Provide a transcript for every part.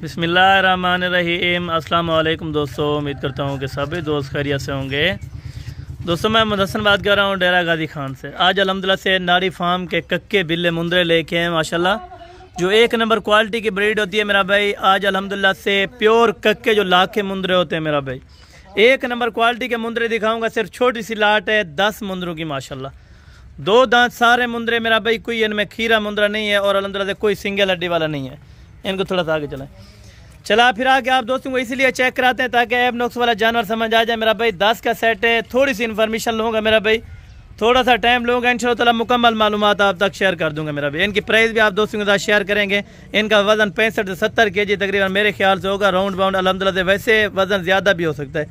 बिस्मिल्लाहिर्रहमानिर्रहीम। अस्सलाम वालेकुम दोस्तों, उम्मीद करता हूँ कि सभी दोस्त खैरियत से होंगे। दोस्तों मैं मुदस्सन बात कर रहा हूँ डेरा गाजी खान से। आज अल्हम्दुलिल्लाह से नाड़ी फार्म के कक्के बिल्ले मुंदरे लेके हैं माशाल्लाह, जो एक नंबर क्वालिटी की ब्रीड होती है मेरा भाई। आज अल्हम्दुलिल्लाह से प्योर कक्के जो लाख के मुंदरे होते हैं मेरा भाई, एक नंबर क्वालिटी के मुंदरे दिखाऊंगा। सिर्फ छोटी सी लाट है 10 मुंदरों की माशाल्लाह, 2 दांत सारे मुंदरे मेरा भाई, कोई इनमें खीरा मुंदरा नहीं है और अल्हम्दुलिल्लाह से कोई सिंगल हड्डी वाला नहीं है। इनको थोड़ा सा आगे चला फिर आके आप दोस्तों को इसीलिए चेक कराते हैं ताकि ऐब नुक्स वाला जानवर समझ आ जाए मेरा भाई। 10 का सेट है, थोड़ी सी इन्फॉर्मेशन लूँगा मेरा भाई, थोड़ा सा टाइम लूँगा, इंशाअल्लाह ताला मुकम्मल मालूमात आप तक शेयर कर दूंगा मेरा भाई। इनकी प्राइस भी आप दोस्तों के साथ शेयर करेंगे। इनका वजन 65 से 70 kg तकरीबन मेरे ख्याल से होगा, राउंड बाउंड अल्हम्दुलिल्लाह से। वैसे वजन ज़्यादा भी हो सकता है,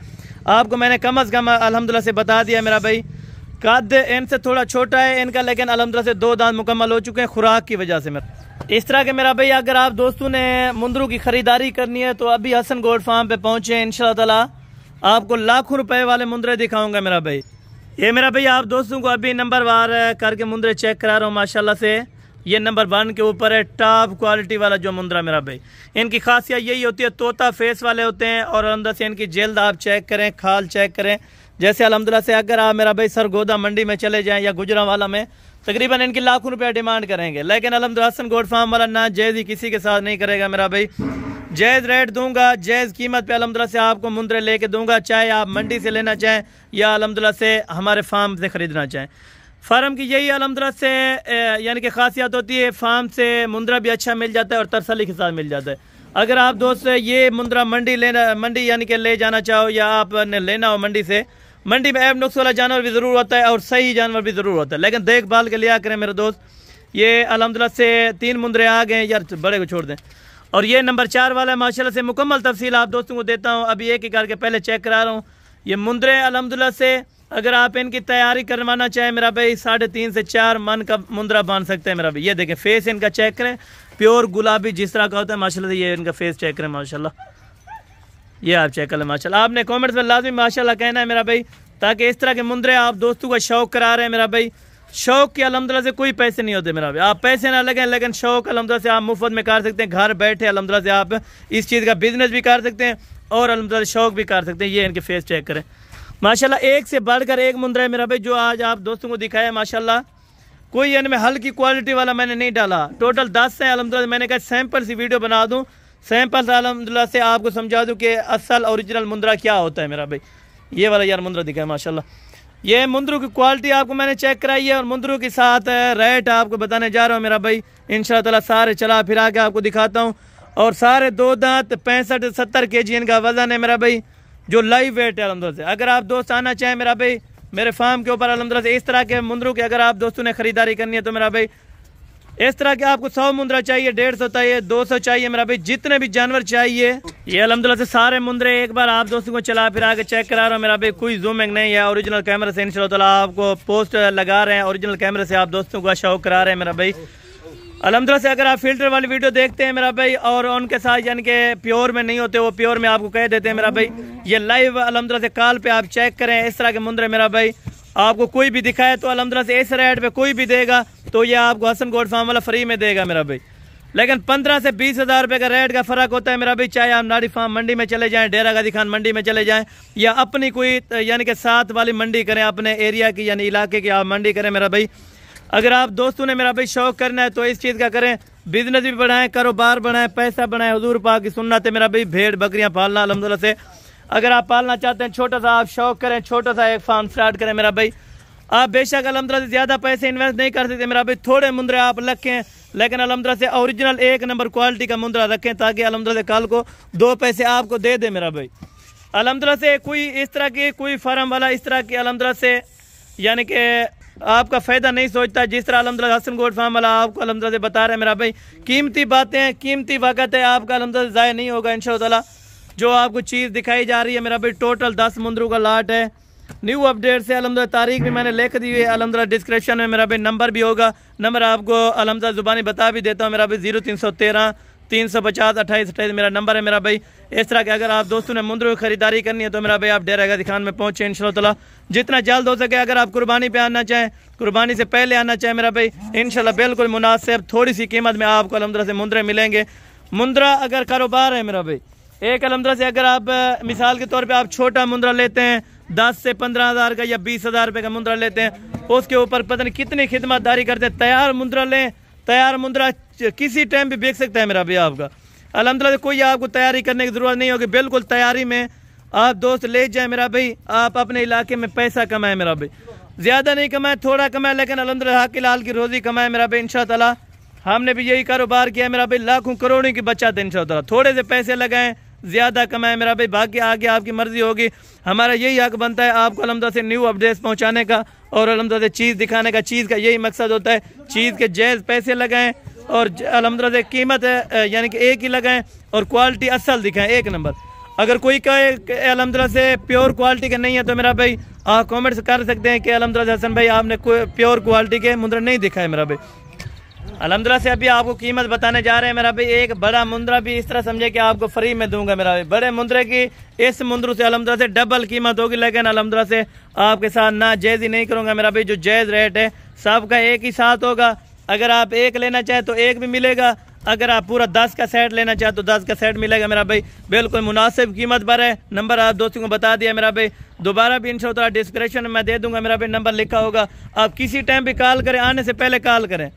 आपको मैंने कम अज़ कम अल्हम्दुलिल्लाह से बता दिया मेरा भाई। कद इनसे थोड़ा छोटा है इनका, लेकिन अल्हम्दुलिल्लाह से 2 दांत मुकम्मल हो चुके हैं खुराक की वजह से मेरा। इस तरह के मेरा भाई अगर आप दोस्तों ने मुंदरों की ख़रीदारी करनी है तो अभी हसन गोल्ड फार्म पे पहुँचे, इंशाअल्लाह ताला आपको लाखों रुपए वाले मुंदरे दिखाऊंगा मेरा भाई। ये मेरा भाई आप दोस्तों को अभी नंबर वार करके मुंदरे चेक करा रहा हूँ माशाल्लाह से। ये नंबर 1 के ऊपर है टॉप क्वालिटी वाला जो मुंदरा मेरा भाई। इनकी खासियत यही होती है, तोता फेस वाले होते हैं और अंदर से इनकी जल्द आप चेक करें, खाल चेक करें। जैसे अल्हम्दुलिल्लाह से अगर आप मेरा भाई सरगोदा मंडी में चले जाएँ या गुजरांवाला में, तकरीबन इनकी लाखों रुपया डिमांड करेंगे, लेकिन अल्हम्दुलिल्लाह हसन गोल्ड फार्म वाला ना जायज़ ही किसी के साथ नहीं करेगा मेरा भाई। जायज़ रेट दूंगा, जायज़ कीमत पे अल्हम्दुलिल्लाह से आपको मुंदरे लेके दूंगा, चाहे आप मंडी से लेना चाहें या अल्हम्दुलिल्लाह से हमारे फार्म से ख़रीदना चाहें। फार्म की यही अल्हम्दुलिल्लाह से यानी कि खासियत होती है, फार्म से मुंदरा भी अच्छा मिल जाता है और तसल्ली के साथ मिल जाता है। अगर आप दोस्त ये मुंदरा मंडी यानी कि ले जाना चाहो या आपने लेना हो मंडी से, मंडी में ऐब नुक्स वाला जानवर भी ज़रूर होता है और सही जानवर भी ज़रूर होता है, लेकिन देखभाल के लिया करें मेरे दोस्त। ये अल्हम्दुलिल्लाह से 3 मुंदरे आ गए यार, बड़े को छोड़ दें। और ये नंबर 4 वाला है माशाल्लाह से। मुकम्मल तफसील आप दोस्तों को देता हूँ, अभी एक ही करके पहले चेक करा रहा हूँ। ये मुंदरे अल्हम्दुलिल्लाह से अगर आप इनकी तैयारी करवाना चाहें मेरा भाई, 3.5 से 4 मन का मुंदरा बांध सकते हैं मेरा भाई। ये देखें फेस इनका चेक करें, प्योर गुलाबी जिस तरह का होता है माशाल्लाह। ये इनका फेस चेक करें माशाल्लाह, ये आप चेक करें माशाल्लाह। आपने कमेंट्स में लाजमी माशाल्लाह कहना है मेरा भाई, ताकि इस तरह के मुंदरे आप दोस्तों का शौक करा रहे हैं मेरा भाई। शौक के अल्हम्दुलिल्लाह से कोई पैसे नहीं होते मेरा भाई, आप पैसे ना लगें, लेकिन शौक अल्हम्दुलिल्लाह से आप मुफ्त में कर सकते हैं। घर बैठे अल्हम्दुलिल्लाह से आप इस चीज़ का बिजनेस भी कर सकते हैं और अल्हम्दुलिल्लाह शौक भी कर सकते हैं। ये इनके फेस चेक करें माशाल्लाह, एक से बढ़कर एक मुंदरा है मेरा भाई जो आज आप दोस्तों को दिखाया माशाल्लाह। कोई इनमें हल्की क्वालिटी वाला मैंने नहीं डाला, टोटल 10 है अल्हम्दुलिल्लाह। मैंने कहा सैंपल सी वीडियो बना दूँ, सैंपल से अल्हम्दुलिल्लाह से आपको समझा दूँ कि असल ओरिजिनल मुंदरा क्या होता है मेरा भाई। ये वाला यार मुंदरा दिखा है माशाल्लाह। ये मुंदरों की क्वालिटी आपको मैंने चेक कराई है और मुंदरों के साथ रेट आपको बताने जा रहा हूँ मेरा भाई। इंशाअल्लाह ताला सारे चला फिर आके आपको दिखाता हूँ। और सारे 2 दांत 65 से 70 kg इनका वजन है मेरा भाई, जो लाइव वेट है अल्हम्दुलिल्लाह से। अगर आप दोस्त आना चाहें मेरा भाई मेरे फार्म के ऊपर अल्हम्दुलिल्लाह से, इस तरह के मुंदरों की अगर आप दोस्तों ने खरीदारी करनी है तो मेरा भाई इस तरह के आपको 100 मुंदरा चाहिए, 150 चाहिए, 200 चाहिए मेरा भाई, जितने भी जानवर चाहिए। ये अल्हम्दुलिल्लाह से सारे मुंदरे एक बार आप दोस्तों को चला फिर आके चेक करा रहा हूँ मेरा भाई। कोई जूमिंग नहीं है, ओरिजिनल कैमरे से इंशाअल्लाह ताला आपको पोस्ट लगा रहे हैं, ओरिजिनल कैमरे से आप दोस्तों का शौक करा रहे हैं मेरा भाई अल्हम्दुलिल्लाह से। अगर आप फिल्टर वाली वीडियो देखते हैं मेरा भाई और उनके साथ यानी कि प्योर में नहीं होते, वो प्योर में आपको कह देते हैं मेरा भाई। ये लाइव अल्हम्दुलिल्लाह से कॉल पे आप चेक करें, इस तरह के मुंदरे मेरा भाई आपको कोई भी दिखाए तो अल्हम्दुलिल्लाह से इस रेट पे कोई भी देगा तो ये आपको हसन गोल्ड फार्म वाला फ्री में देगा मेरा भाई। लेकिन 15 से 20 हज़ार रुपये का रेट का फ़र्क होता है मेरा भाई। चाहे आप नाड़ी फार्म मंडी में चले जाएं, डेरा गाजी खान मंडी में चले जाएं या अपनी कोई यानी कि साथ वाली मंडी करें, अपने एरिया की यानी इलाके की आप मंडी करें मेरा भाई। अगर आप दोस्तों ने मेरा भाई शौक करना है तो इस चीज़ का करें, बिजनेस भी बढ़ाएं, कारोबार बढ़ाएं, पैसा बढ़ाएं। हुजूर पाक की सुन्नत है मेरा भाई, भेड़ बकरियां पालना अल्हम्दुलिल्लाह से। अगर आप पालना चाहते हैं, छोटा सा आप शौक करें, छोटा सा एक फार्म स्टार्ट करें मेरा भाई। आप बेशक अल्हम्दुलिल्लाह से ज़्यादा पैसे इन्वेस्ट नहीं कर सकते मेरा भाई, थोड़े मुंदरे आप रखें, लेकिन अल्हम्दुलिल्लाह से ओरिजिनल एक नंबर क्वालिटी का मुंदरा रखें ताकि अल्हम्दुलिल्लाह से कल को 2 पैसे आपको दे दे मेरा भाई। अल्हम्दुलिल्लाह से कोई इस तरह की कोई फार्म वाला इस तरह की अल्हम्दुलिल्लाह से यानी कि आपका फ़ायदा नहीं सोचता जिस तरह अल्हम्दुलिल्लाह हसन गोल्ड फार्म वाला आपको अल्हम्दुलिल्लाह से बता रहे हैं मेरा भाई। कीमती बातें हैं, कीमती वक्त है, आपका अल्हम्दुलिल्लाह ज़ाया नहीं होगा इंशाअल्लाह ताला। जो आपको चीज़ दिखाई जा रही है मेरा भाई, टोटल 10 मुंदरों का लाट है। न्यू अपडेट से अल्हम्दुलिल्लाह तारीख भी मैंने लिख दी हुई है अल्हम्दुलिल्लाह, डिस्क्रिप्शन में मेरा भाई नंबर भी होगा। नंबर आपको अल्हम्दुलिल्लाह ज़ुबानी बता भी देता हूँ मेरा भाई, 0313 350 28 मेरा नंबर है मेरा भाई। इस तरह के अगर आप दोस्तों ने मुंदरों की खरीदारी करनी है तो मेरा भाई आप डेरा गाजी खान में पहुँचे इंशाअल्लाह ताला जितना जल्द हो सके। अगर आप कुर्बानी पे आना चाहें, कुर्बानी से पहले आना चाहें मेरा भाई, इंशाअल्लाह बिल्कुल मुनासिब थोड़ी सी कीमत में आपको अल्हम्दुलिल्लाह से मुंदरे मिलेंगे। मुंद्रा अगर कारोबार है मेरा भाई, एक अलहमदुलिल्लाह से अगर आप मिसाल के तौर पे आप छोटा मुंद्रा लेते हैं 10 से 15,000 का या 20,000 रुपये का मुंद्रा लेते हैं, उसके ऊपर पता नहीं कितनी खिदमतदारी करते हैं। तैयार मुंद्रा लें, तैयार मुंद्रा किसी टाइम भी बेच सकता है मेरा भाई आपका। अलहमदुलिल्लाह कोई आपको तैयारी करने की ज़रूरत नहीं होगी, बिल्कुल तैयारी में आप दोस्त ले जाए मेरा भाई, आप अपने इलाके में पैसा कमाए मेरा भाई, ज़्यादा नहीं कमाए थोड़ा कमाए, लेकिन अलहमदुलिल्लाह हक लाल की रोज़ी कमाए मेरा भाई। इंशाअल्लाह हमने भी यही कारोबार किया मेरा भाई, लाखों करोड़ों की बचत है इंशाअल्लाह। थोड़े से पैसे लगाएं, ज़्यादा कमाएं मेरा भाई, बाकी आगे आपकी मर्जी होगी। हमारा यही हक बनता है आपको अलहमदुलिल्लाह से न्यू अपडेट्स पहुंचाने का और अलहमदुलिल्लाह से चीज़ दिखाने का। चीज़ का यही मकसद होता है, चीज़ के जायज़ पैसे लगाएं और अलहमदुलिल्लाह से कीमत यानी कि एक ही लगाएं और क्वालिटी असल दिखाएं, एक नंबर। अगर कोई कहे अलहमदुलिल्लाह से प्योर क्वालिटी का नहीं है तो मेरा भाई आप कमेंट्स कर सकते हैं कि अलहमदुलिल्लाह हसन भाई आपने कोई प्योर क्वालिटी के मुंद्रा नहीं दिखा है मेरा भाई। अलहमदुलिल्लाह से अभी आपको कीमत बताने जा रहे हैं मेरा भाई। एक बड़ा मुंद्रा भी इस तरह समझे कि आपको फ्री में दूंगा मेरा भाई। बड़े मुंद्रे की इस मुंद्रों से अलहमदुलिल्लाह से डबल कीमत होगी, लेकिन अलहमदुलिल्लाह से आपके साथ ना जायज़ ही नहीं करूँगा मेरा भाई। जो जायज़ रेट है सबका एक ही साथ होगा। अगर आप एक लेना चाहें तो एक भी मिलेगा, अगर आप पूरा 10 का सेट लेना चाहें तो 10 का सेट मिलेगा मेरा भाई। बिल्कुल मुनासिब कीमत पर है। नंबर आप दोस्तों को बता दिया मेरा भाई, दोबारा भी इंशाअल्लाह डिस्क्रिप्शन में मैं दे दूंगा मेरा भाई, नंबर लिखा होगा। आप किसी टाइम भी कॉल करें, आने से पहले कॉल करें,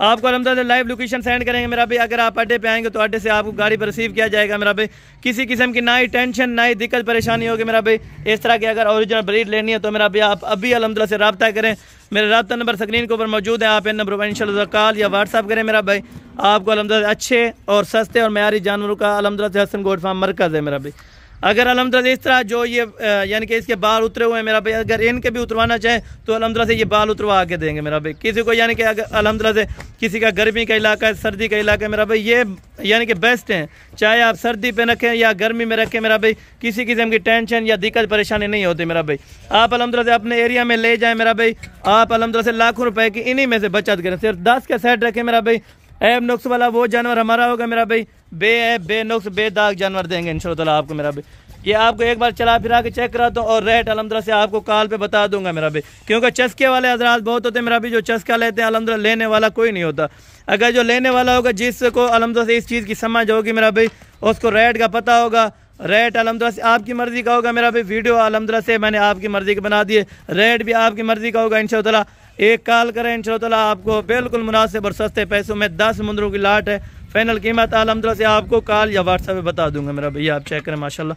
आपको अलहमदुलिल्लाह लाइव लोकेशन सेंड करेंगे मेरा भाई। अगर आप अड्डे पे आएंगे तो अड्डे से आपको गाड़ी पर रिसीव किया जाएगा मेरा भाई। किसी किस्म की ना ही टेंशन ना ही दिक्कत परेशानी होगी मेरा भाई। इस तरह की अगर ओरिजिनल ब्रीड लेनी है तो मेरा भाई आप अभी अलहमदुलिल्लाह से रब्ता करें। मेरा रब्ता नंबर स्क्रीन के ऊपर मौजूद है, आप इन नंबर पर इंशाअल्लाह कॉल या व्हाट्सअप करें मेरा भाई। आपको अलहमदुलिल्लाह अच्छे और सस्ते और मयारी जानवरों का अलहमदुलिल्लाह से हसन गोट फार्म मरकज़ है मेरा भाई। अगर अलहमदुलिल्लाह इस तरह जो ये यानी कि इसके बाल उतरे हुए हैं मेरा भाई, अगर इनके भी उतरवाना चाहे तो अलहमदुलिल्लाह से ये बाल उतरवा के देंगे मेरा भाई। किसी को यानी कि अगर अलहमदुलिल्लाह से किसी का गर्मी का इलाका है, सर्दी का इलाका है मेरा भाई, ये यानी कि बेस्ट हैं। चाहे आप सर्दी पे रखें या गर्मी में रखें मेरा भाई, किसी किस्म की टेंशन या दिक्कत परेशानी नहीं होती मेरा भाई। आप अलहमदुलिल्लाह से अपने एरिया में ले जाएँ मेरा भाई, आप अलहमदुलिल्लाह से लाखों रुपए की इन्हीं में से बचत करें। सिर्फ 10 का सेट रखें मेरा भाई। ऐब नुक्स वाला वो जानवर हमारा होगा मेरा भाई, बेऐब बेनुक्स बेदाग जानवर देंगे इंशाअल्लाह आपको मेरा भाई। ये आपको एक बार चला फिरा के चेक कराता हूँ और रेट अलहमदुलिल्लाह से आपको कॉल पे बता दूंगा मेरा भाई, क्योंकि चस्के वाले हजरात बहुत होते हैं मेरा भाई। जो चस्का लेते हैं अलहमदुलिल्लाह लेने वाला कोई नहीं होता। अगर जो लेने वाला होगा, जिसको अलहमदुलिल्लाह से इस चीज़ की समझ होगी मेरा भाई, उसको रेट का पता होगा। रेट अलहमदुलिल्लाह से आपकी मर्जी का होगा मेरा भाई। वीडियो अलहमदुलिल्लाह से मैंने आपकी मर्जी की बना दी है, रेट भी आपकी मर्जी का होगा इंशाअल्लाह। एक कॉल करें इंशाअल्लाह, आपको बिल्कुल मुनासिब और सस्ते पैसों में 10 मुंद्रों की लाट है। फाइनल कीमत अलहमदुलिल्लाह से आपको कॉल या व्हाट्सएप पे बता दूंगा मेरा भैया। आप चेक करें माशाल्लाह,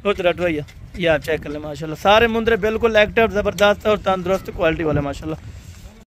भैया ये आप चेक कर लें माशाल्लाह। सारे मुंद्रे बिल्कुल एक्टिव, ज़बरदस्त और तंदुरुस्त क्वालिटी वाले माशाल्लाह।